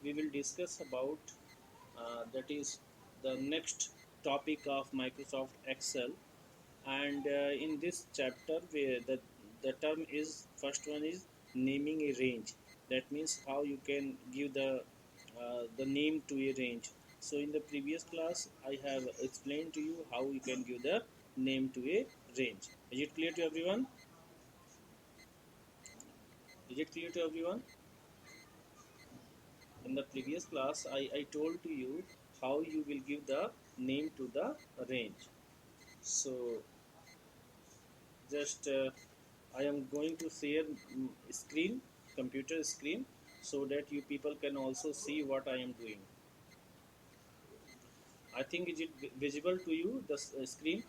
we will discuss about that is the next topic of Microsoft Excel. And in this chapter, where the term is first one is naming a range. That means how you can give the name to a range. So in the previous class, I have explained to you how you can give the name to a range. Is it clear to everyone? Is it clear to everyone? In the previous class, I told to you how you will give the name to the range. So just I am going to share screen, computer screen, so that you people can also see what I am doing. I think is it visible to you, the screen?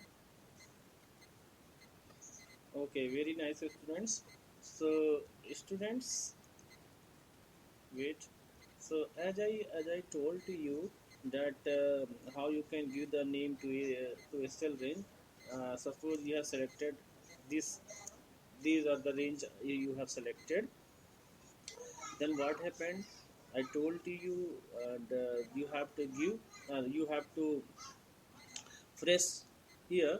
Okay, very nice, students. So students, wait. So as I told to you that how you can give the name to a cell range. Suppose you have selected this, these are the range you have selected. Then what happened? I told to you you have to give, you have to press here.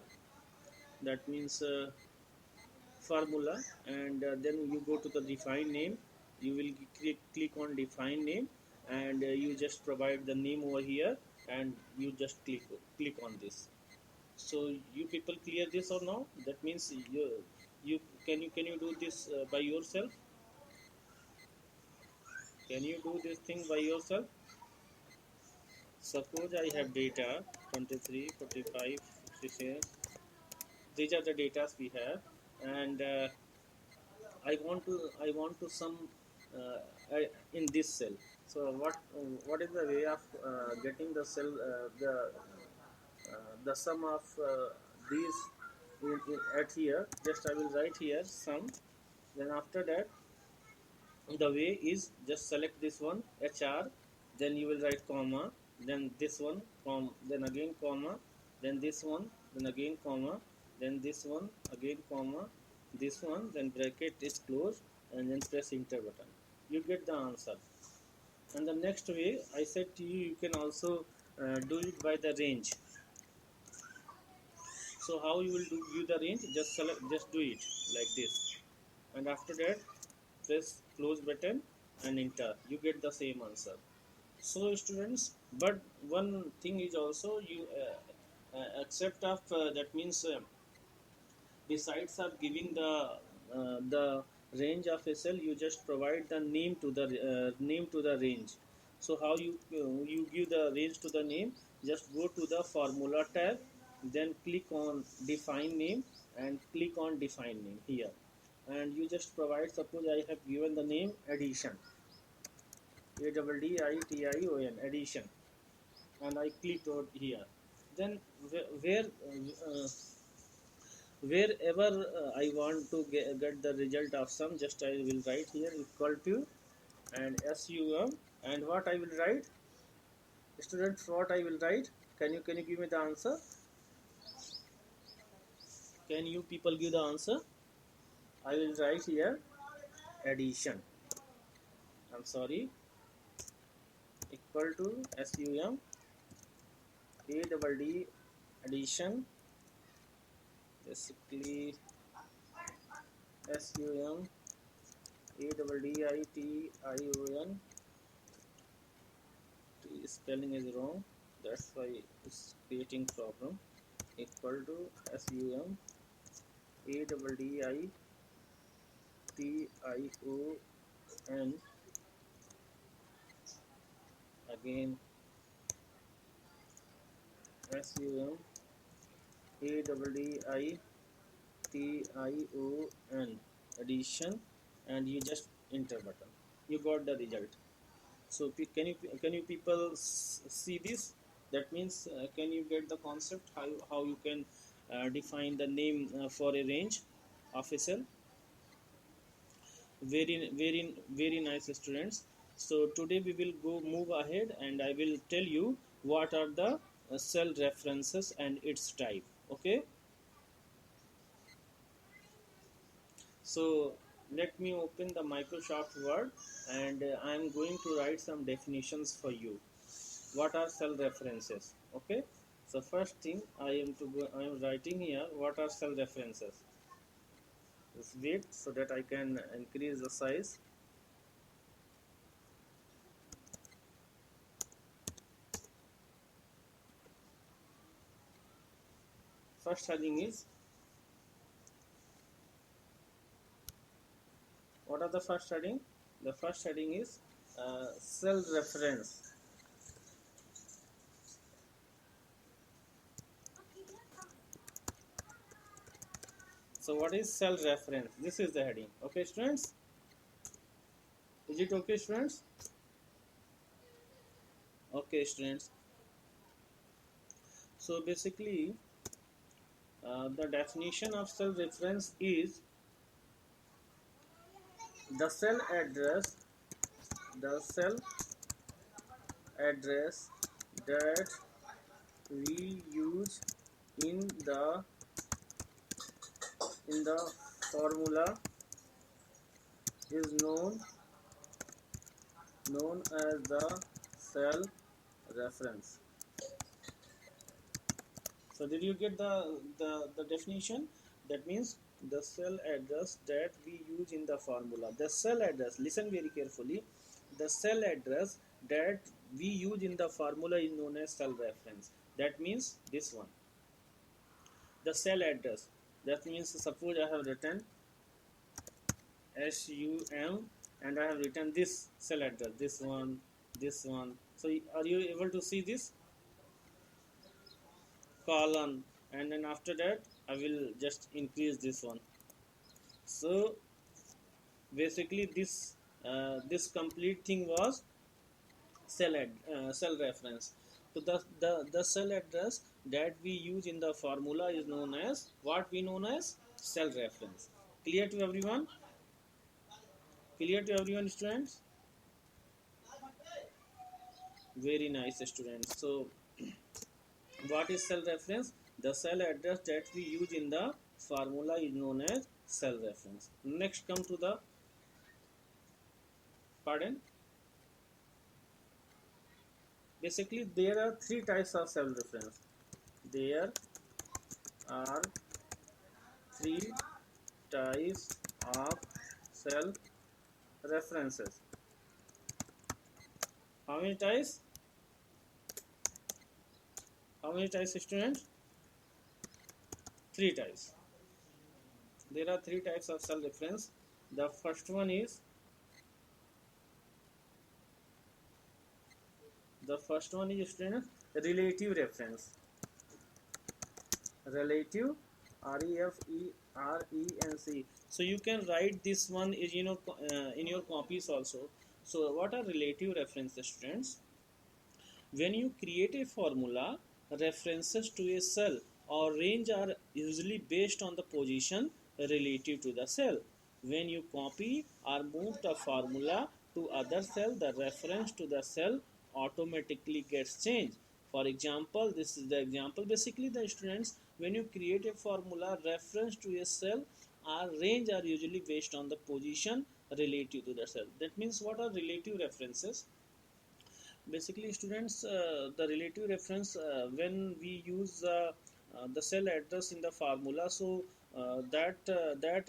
That means formula, and then you go to the define name. You will click on define name, and you just provide the name over here, and you just click on this. So you people clear this or not? That means you can you do this by yourself? Can you do this thing by yourself? Suppose I have data 23, 45, 66. These are the data we have, and I want to sum in this cell. So what is the way of getting the cell the sum of these at here? Just I will write here sum. Then after that, the way is just select this one HR, then you will write comma, then this one then again comma, then this one, then again comma, then this one again comma, this one, then bracket is closed, and then press enter button. You get the answer. And the next way I said to you, you can also do it by the range. So how you will do the range? Just select, just do it like this, and after that press close button and enter. You get the same answer. So students, but one thing is also you accept of that means besides of giving the range of a cell, you just provide the name to the range. So how you give the range to the name? Just go to the formula tab, then click on define name, and click on define name here, and you just provide. Suppose I have given the name addition, ADDITION, addition, and I clicked on here. Then wherever I want to get the result of sum, just I will write here equal to and sum, and what I will write, students, what I will write? Can you give me the answer? Can you people give the answer? I will write here addition. I'm sorry, equal to sum ADD addition, basically sum ADDITION. Spelling is wrong, that's why it's creating problem. Equal to sum ADDITION, again sum ADDITION, addition, and you just enter button. You got the result. So can you people see this? That means can you get the concept how you can define the name for a range of a cell? Very nice, students. So today we will go move ahead, and I will tell you what are the cell references and its type. Okay. So let me open the Microsoft Word, and I am going to write some definitions for you. What are cell references? Okay, so first thing I am writing here, what are cell references. Just wait so that I can increase the size. First heading is, what are the first heading? The first heading is cell reference. So what is cell reference? This is the heading. Okay, students? Is it okay, students? Okay, students. So basically, the definition of cell reference is the cell address, the cell address that we use in the formula is known as the cell reference. So did you get the definition? That means the cell address that we use in the formula. The cell address, listen very carefully. The cell address that we use in the formula is known as cell reference. That means this one. The cell address. That means suppose I have written SUM and I have written this cell address, this one, this one. So are you able to see this? Colon, and then after that I will just increase this one. So basically this complete thing was cell reference. So the cell address that we use in the formula is known as what we known as cell reference. Clear to everyone? Clear to everyone, students? Very nice, students. So what is cell reference? The cell address that we use in the formula is known as cell reference. Next, come to the, pardon, basically there are three types of cell reference. There are three types of cell references. How many types? How many types, students? Three types. There are three types of cell reference. The first one is student relative reference. Relative, REFERENC. So you can write this one is in your copies also. So what are relative references, students? When you create a formula, references to a cell or range are usually based on the position relative to the cell. When you copy or move the formula to other cell, the reference to the cell automatically gets changed. For example, this is the example. Basically, the students, when you create a formula, reference to a cell or range are usually based on the position relative to the cell. That means what are relative references? Basically, students, the relative reference, when we use the cell address in the formula, so that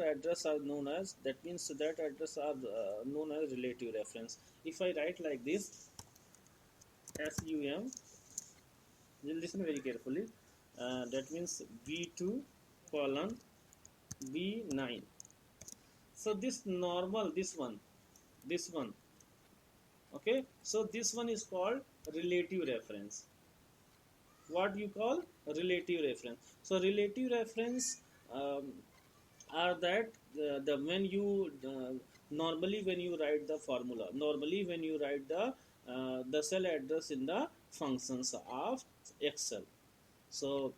address are known as, that means that address are known as relative reference. If I write like this, SUM, you listen very carefully, that means B2 colon B9. So this normal, this one, okay, so this one is called relative reference. What you call relative reference? So relative reference um, are that the when you normally when you write the formula, normally when you write the cell address in the functions of Excel. So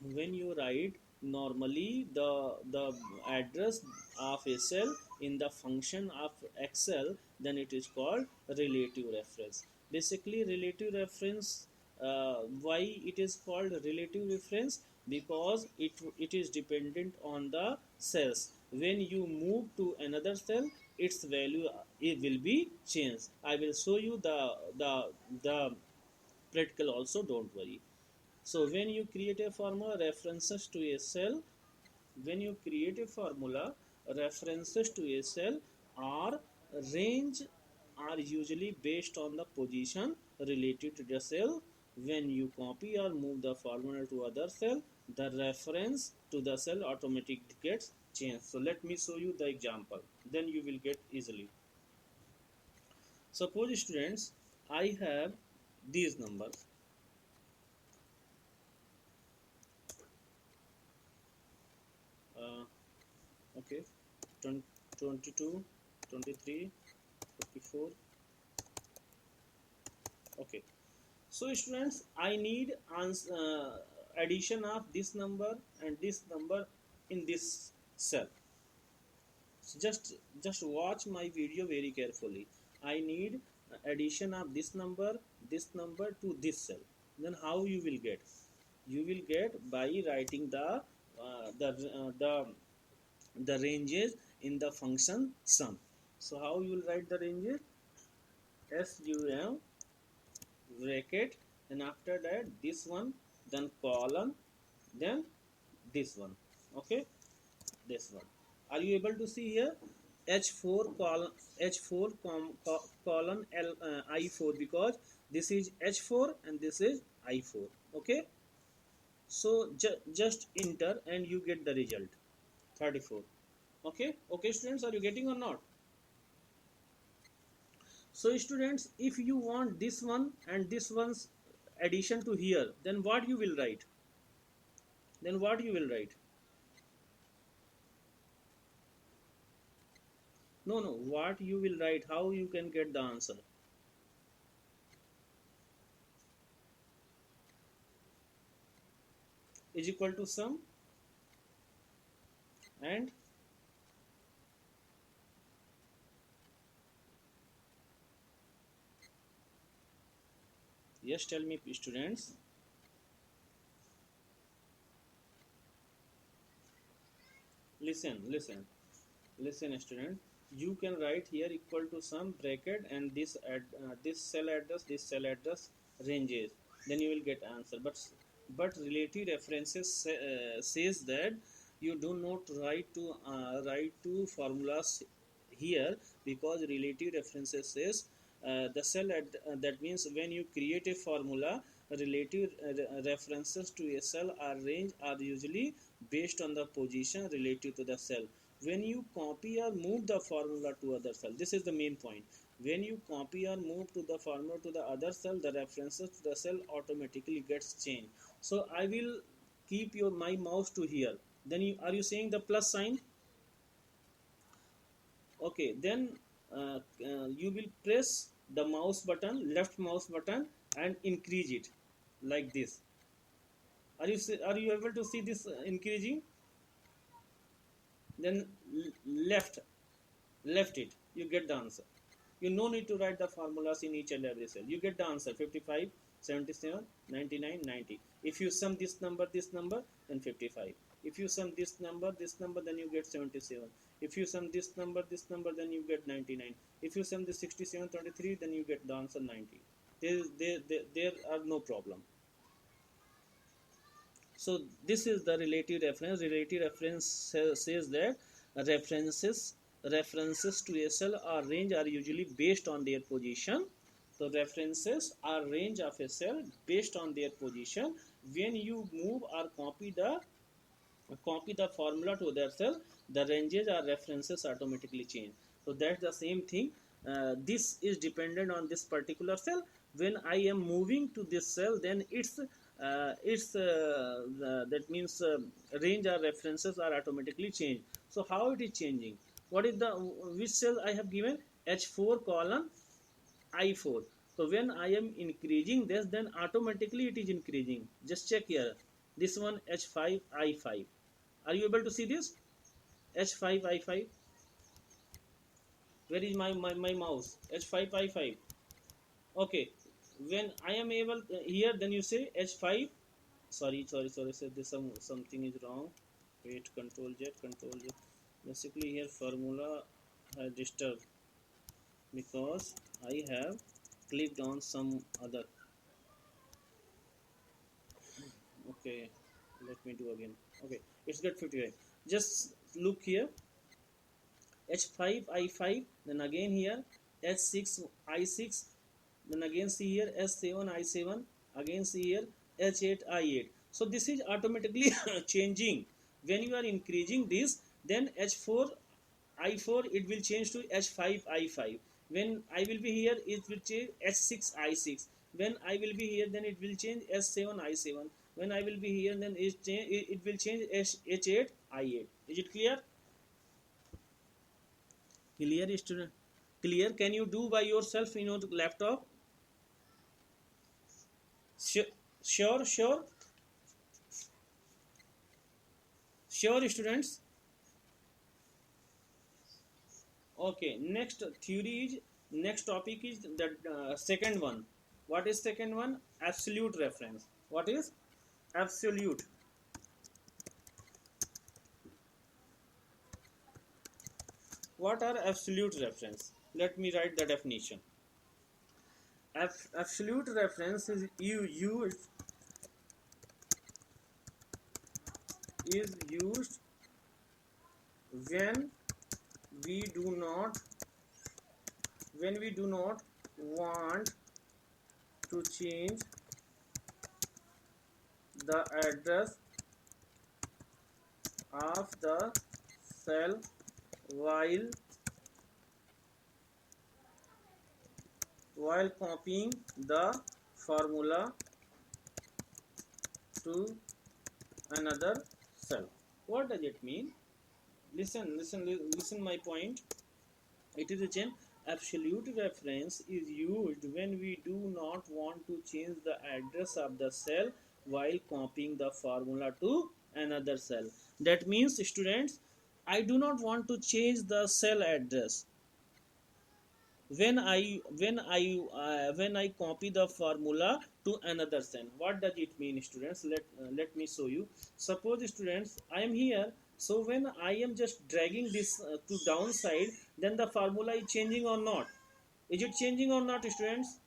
when you write normally the address of a cell in the function of Excel, then it is called relative reference. Basically, relative reference, why it is called relative reference? Because it is dependent on the cells. when you move to another cell, its value it will be changed. I will show you the practical also, don't worry. So when you create a formula references to a cell, when you create a formula references to a cell or range are usually based on the position related to the cell. When you copy or move the formula to other cell, the reference to the cell automatically gets changed. So let me show you the example, then you will get easily. Suppose students, I have these numbers. uh, okay, 22, 23, 44. Okay, so students, I need addition of this number and this number in this cell. So just watch my video very carefully. I need addition of this number to this cell. Then how you will get? You will get by writing the ranges in the function sum. So how you will write the ranges? Sum bracket, and after that this one, then colon, then this one. Okay, this one. Are you able to see here? H4 colon, H4 colon L, I4, because this is H4 and this is I4. Okay, so just enter and you get the result 34. Okay, okay students, are you getting or not? So students, if you want this one and this one's addition to here, then what you will write? Then what you will write? No, no, what you will write? How you can get the answer? Is equal to sum and yes, tell me students. Listen student. You can write here equal to sum bracket and this cell address ranges. Then you will get answer. But relative references says that you do not write to formulas here, because relative references says that means when you create a formula, relative references to a cell or range are usually based on the position relative to the cell. When you copy or move the formula to other cell, this is the main point. When you copy or move to the formula to the other cell, the references to the cell automatically gets changed. So I will keep your my mouse to here. Then are you saying the plus sign? Okay, then you will press the mouse button, left mouse button, and increase it like this. Are you able to see this increasing? Then left left it, you get the answer. You no need to write the formulas in each and every cell. You get the answer 55, 77, 99, 90. If you sum this number, then 55. If you sum this number, then you get 77. If you sum this number, then you get 99. If you sum this 67, 23, then you get the answer 90. There are no problem. So this is the relative reference. Relative reference says that references to a cell or range are usually based on their position. So references are range of a cell based on their position. When you move or copy the formula to their cell, the ranges or references automatically change. So that's the same thing. This is dependent on this particular cell. When I am moving to this cell, then that means range or references are automatically changed. So how it is changing? What is the which cell I have given? H4 colon I4. So when I am increasing this, then automatically it is increasing. Just check here. This one H5 I5. Are you able to see this? H5 I5. Where is my mouse? H5 I5. Okay. When I am able here, then you say H5. Sorry. So this something is wrong. Wait. Control Z. Control Z. Basically here formula has disturbed because I have clicked on some other. Okay, let me do again. Okay, it's got 55. Just look here, H5 I5, then again here H6 I6, then again see here S7 I7, again see here H8 I8. So this is automatically changing. When you are increasing this, then H4 I4 it will change to H5 I5. When I will be here, it will change H6 I6. When I will be here, then it will change S7 I7. When I will be here, then it will change H8 I8. Is it clear? Clear, student? Clear? Can you do by yourself in your laptop? Sure, sure, sure, sure, students. Okay. Next topic is the second one. What is second one? Absolute reference. What is absolute? What are absolute reference? Let me write the definition. Absolute reference is used when we do not want to change the address of the cell while copying the formula to another cell. What does it mean? Listen my point. It is a chain. Absolute reference is used when we do not want to change the address of the cell while copying the formula to another cell. That means, students, I do not want to change the cell address when I copy the formula to another cell. What does it mean, students? Let me show you. Suppose, students, I am here. So when I am just dragging this to downside, then the formula is changing or not? Is it changing or not, students?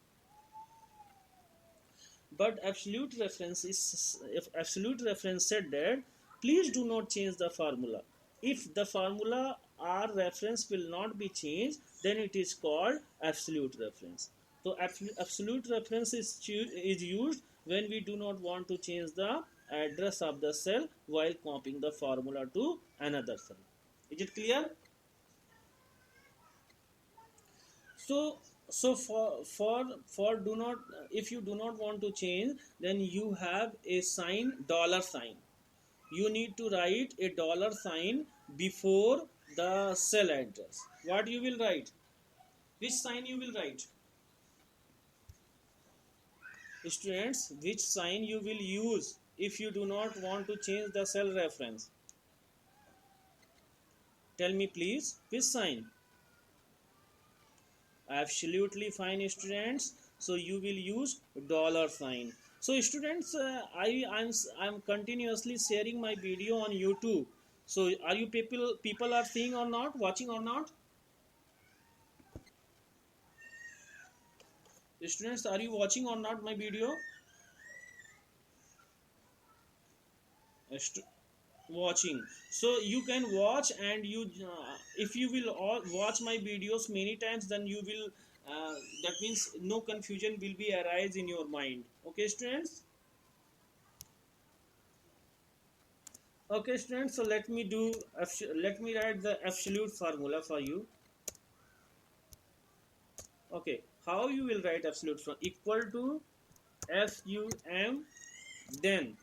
But absolute reference is, if absolute reference said that please do not change the formula. If the formula or reference will not be changed, then it is called absolute reference. So absolute reference is used when we do not want to change the address of the cell while copying the formula to another cell. Is it clear? So for do not, if you do not want to change, then you have a sign, dollar sign. You need to write a dollar sign before the cell address. What you will write? Which sign you will write? Students, which sign you will use if you do not want to change the cell reference? Tell me please, which sign? Absolutely fine, students. So you will use dollar sign. So students, I'm continuously sharing my video on YouTube. So are you people are seeing or not, watching or not? Students, are you watching or not my video? Watching. So you can watch, and if you will all watch my videos many times, then you will that means no confusion will be arise in your mind. Okay, students? Okay, students, so let me write the absolute formula for you. Okay, how you will write absolute formula? Equal to SUM, then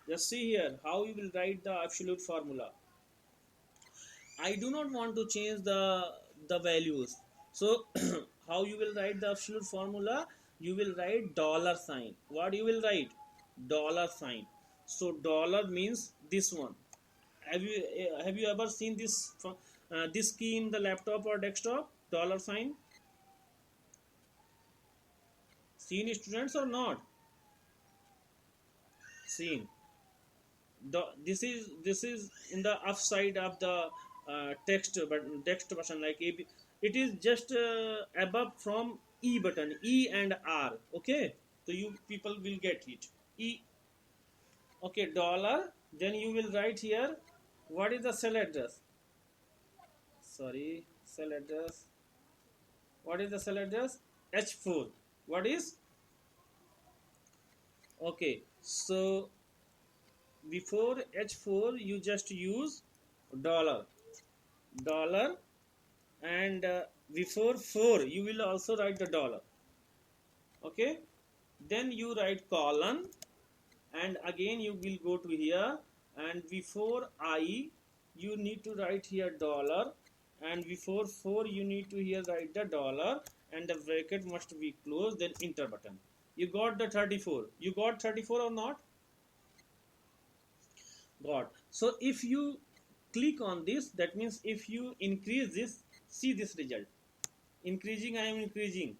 just see here how you will write the absolute formula. I do not want to change the values. So how you will write the absolute formula? You will write dollar sign. What you will write? Dollar sign. So dollar means this one. Have you ever seen this key in the laptop or desktop? Dollar sign. Seen, students, or not? Seen. This is in the upside of the text button like A, B. It is just above from E button, E and R. Okay, so you people will get it. E. Okay, dollar. Then you will write here. What is the cell address? Sorry, cell address. What is the cell address? H4. What is? Okay, so before H4 you just use dollar, dollar, and before 4 you will also write the dollar. Okay, then you write colon, and again you will go to here, and before I you need to write here dollar, and before 4 you need to here write the dollar, and the bracket must be closed, then enter button. You got the 34. You got 34 or not? Got. So if you click on this, that means if you increase this, see this result. Increasing, I am increasing.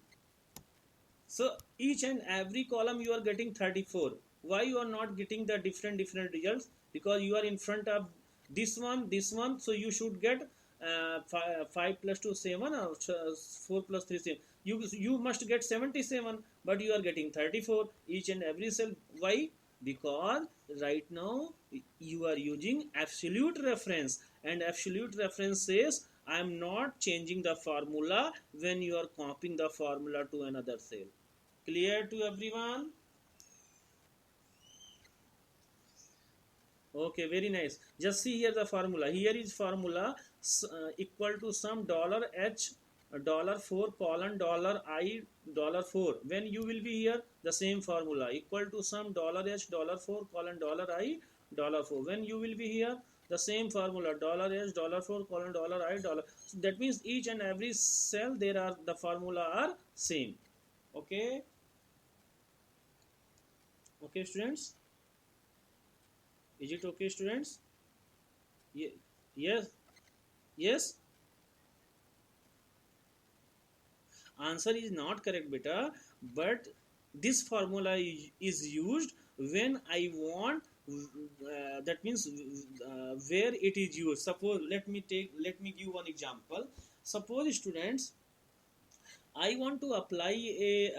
So each and every column you are getting 34. Why you are not getting the different results? Because you are in front of this one. So you should get 5 plus 2 7 or 4 plus 3 7. You must get 77, but you are getting 34 each and every cell. Why? Because right now you are using absolute reference, and absolute reference says I am not changing the formula when you are copying the formula to another cell. Clear to everyone? Okay, very nice. Just see here the formula. Here is formula equal to some dollar h dollar 4 colon dollar I dollar 4. When you will be here, the same formula equal to some dollar h dollar 4 colon dollar I dollar 4. When you will be here, the same formula dollar h dollar 4 colon dollar I dollar. So that means each and every cell there are the formula are same. Okay. Okay, students. Is it okay, students? Yes. Yes. Answer is not correct, beta. But this formula is used when I want. That means where it is used. Suppose let me give one example. Suppose students, I want to apply a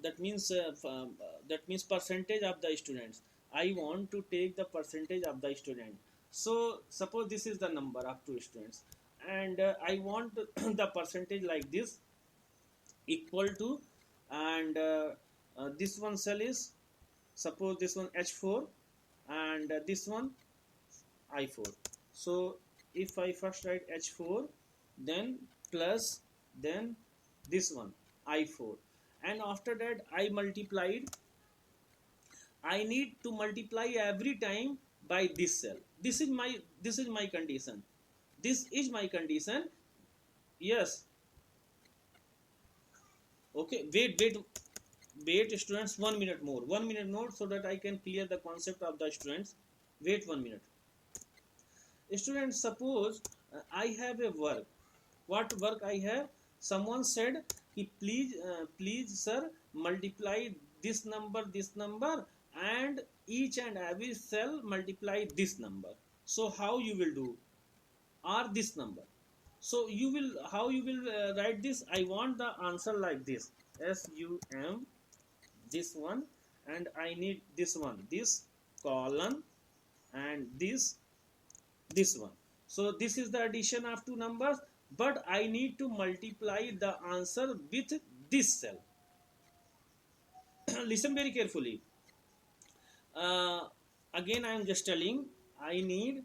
that means percentage of the students. I want to take the percentage of the student. So suppose this is the number of 2 students, and I want the percentage like this equal to, and this one cell is, suppose this one H4, and this one I4. So if I first write H4, then plus, then this one I4, and after that I multiplied. I need to multiply every time by this cell. This is my condition. This is my condition. Yes. Okay. Wait, students. 1 minute more. 1 minute more, so that I can clear the concept of the students. Wait 1 minute. Students, suppose I have a work. What work I have? Someone said, please sir, multiply this number, and each and every cell multiply this number. So how you will do? Or this number. So you will, how you will write this? I want the answer like this. SUM, this one, and I need this one, this colon, and this one. So this is the addition of 2 numbers, but I need to multiply the answer with this cell. Listen very carefully. Again I am just telling, I need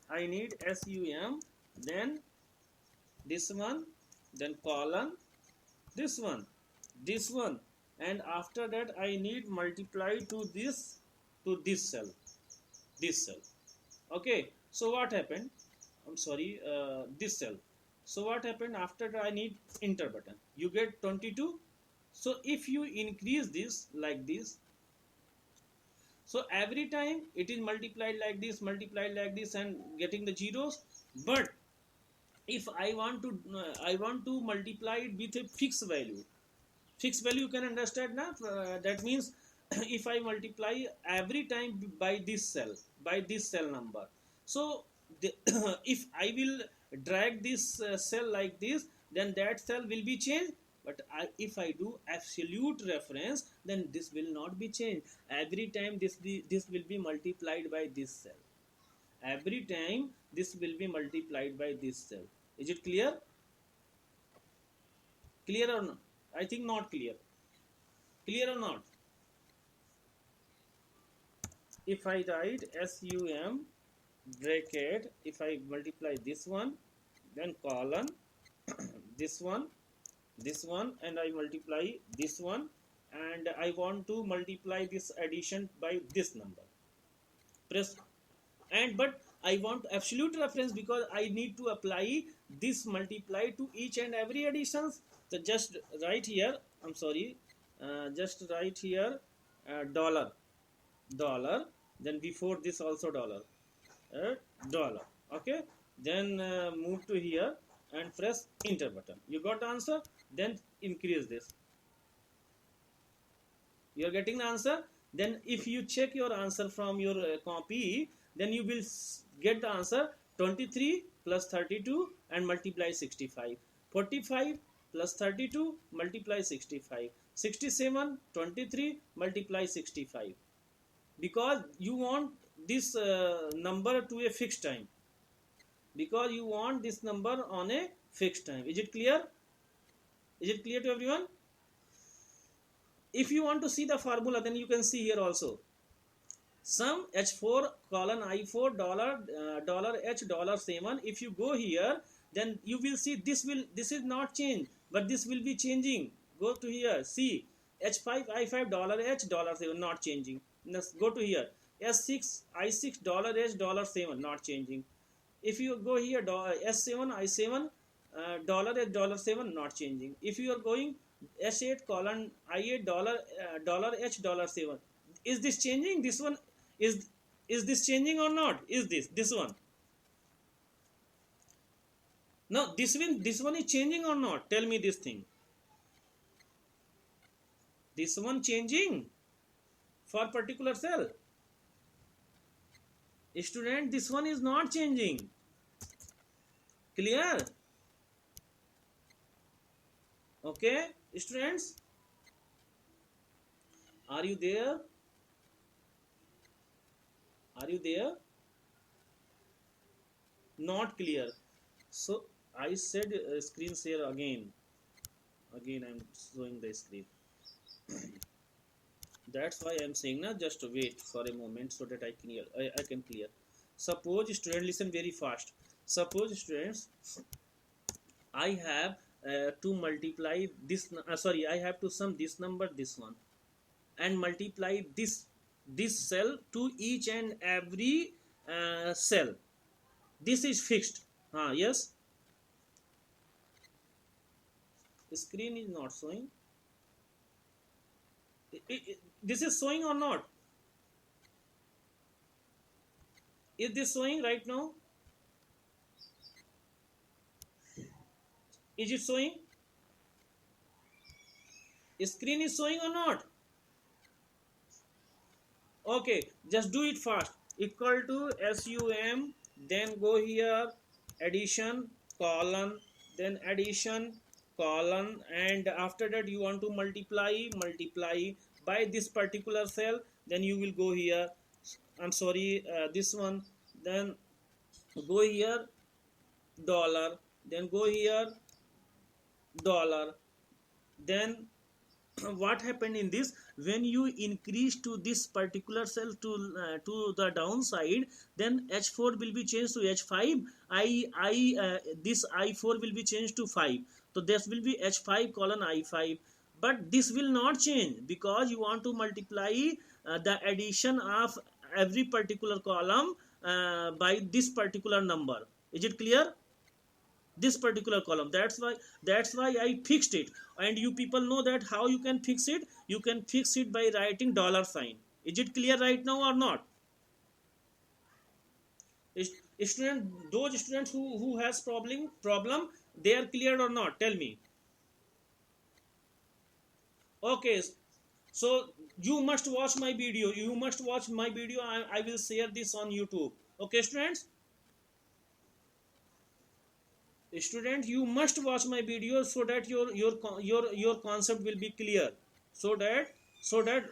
SUM, then this one, then colon, this one, and after that I need multiply to this cell, okay. So what happened? I'm sorry, this cell. So what happened? After that I need enter button. You get 22. So if you increase this like this, so every time it is multiplied like this, and getting the zeros. But if I want to multiply it with a fixed value, you can understand now. That means if I multiply every time by this cell number, so if I will drag this cell like this, then that cell will be changed. But if I do absolute reference, then this will not be changed. Every time this will be multiplied by this cell. Every time this will be multiplied by this cell. Is it clear? Clear or not? I think not clear. Clear or not? If I write sum bracket, if I multiply this one, then colon this one, this one, and I multiply this one, and I want to multiply this addition by this number, press, and but I want absolute reference because I need to apply this multiply to each and every additions. So just write here, I'm sorry, just write here dollar, dollar, then before this also dollar, uh, dollar, okay, then move to here and press enter button. You got the answer? Then increase this. You are getting the answer? Then if you check your answer from your copy, then you will get the answer 23 plus 32 and multiply 65, 45 plus 32 multiply 65, 67, 23 multiply 65, because you want this number to a fixed time, because you want this number on a fixed time. Is it clear? Is it clear to everyone? If you want to see the formula, then you can see here also. Sum h4 colon i4 dollar h dollar 7. If you go here, then you will see this is not change, but this will be changing. Go to here, see h5 i5 dollar h dollar 7 not changing. Let's go to here, s6 i6 dollar h dollar 7 not changing. If you go here, s7 i7 dollar h dollar 7 not changing. If you are going s8 colon i8 dollar h dollar 7, is this changing? This one is this changing or not? Is this one? No, this one is changing or not? Tell me this thing. This one changing for particular cell. Student, this one is not changing. Clear? Okay, students, are you there? Are you there? Not clear. So I said screen share again. Again I'm showing the screen. That's why I'm saying now, just wait for a moment so that I can clear. Suppose student, listen very fast. Suppose students, I have to multiply this. Sorry, I have to sum this number, this one, and multiply this cell to each and every cell. This is fixed. Yes. The screen is not showing. This is showing or not? Is this showing right now? Is it showing? Screen is showing or not? Okay, just do it fast. Equal to sum, then go here, addition colon, then addition colon, and after that you want to multiply by this particular cell, then you will go here, I'm sorry, this one, then go here dollar, then go here dollar. Then what happened in this, when you increase to this particular cell to the downside, then h4 will be changed to h5, this i4 will be changed to 5, so this will be h5 colon i5. But this will not change because you want to multiply the addition of every particular column by this particular number. Is it clear? This particular column, that's why I fixed it. And you people know that how you can fix it. You can fix it by writing dollar sign. Is it clear right now or not? Those students who has problem, they are cleared or not? Tell me. Okay, so you must watch my video. I will share this on YouTube. Okay, students. Student, you must watch my video so that your concept will be clear. So that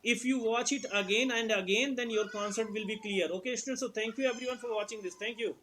if you watch it again and again, then your concept will be clear. Okay, students. So thank you everyone for watching this. Thank you.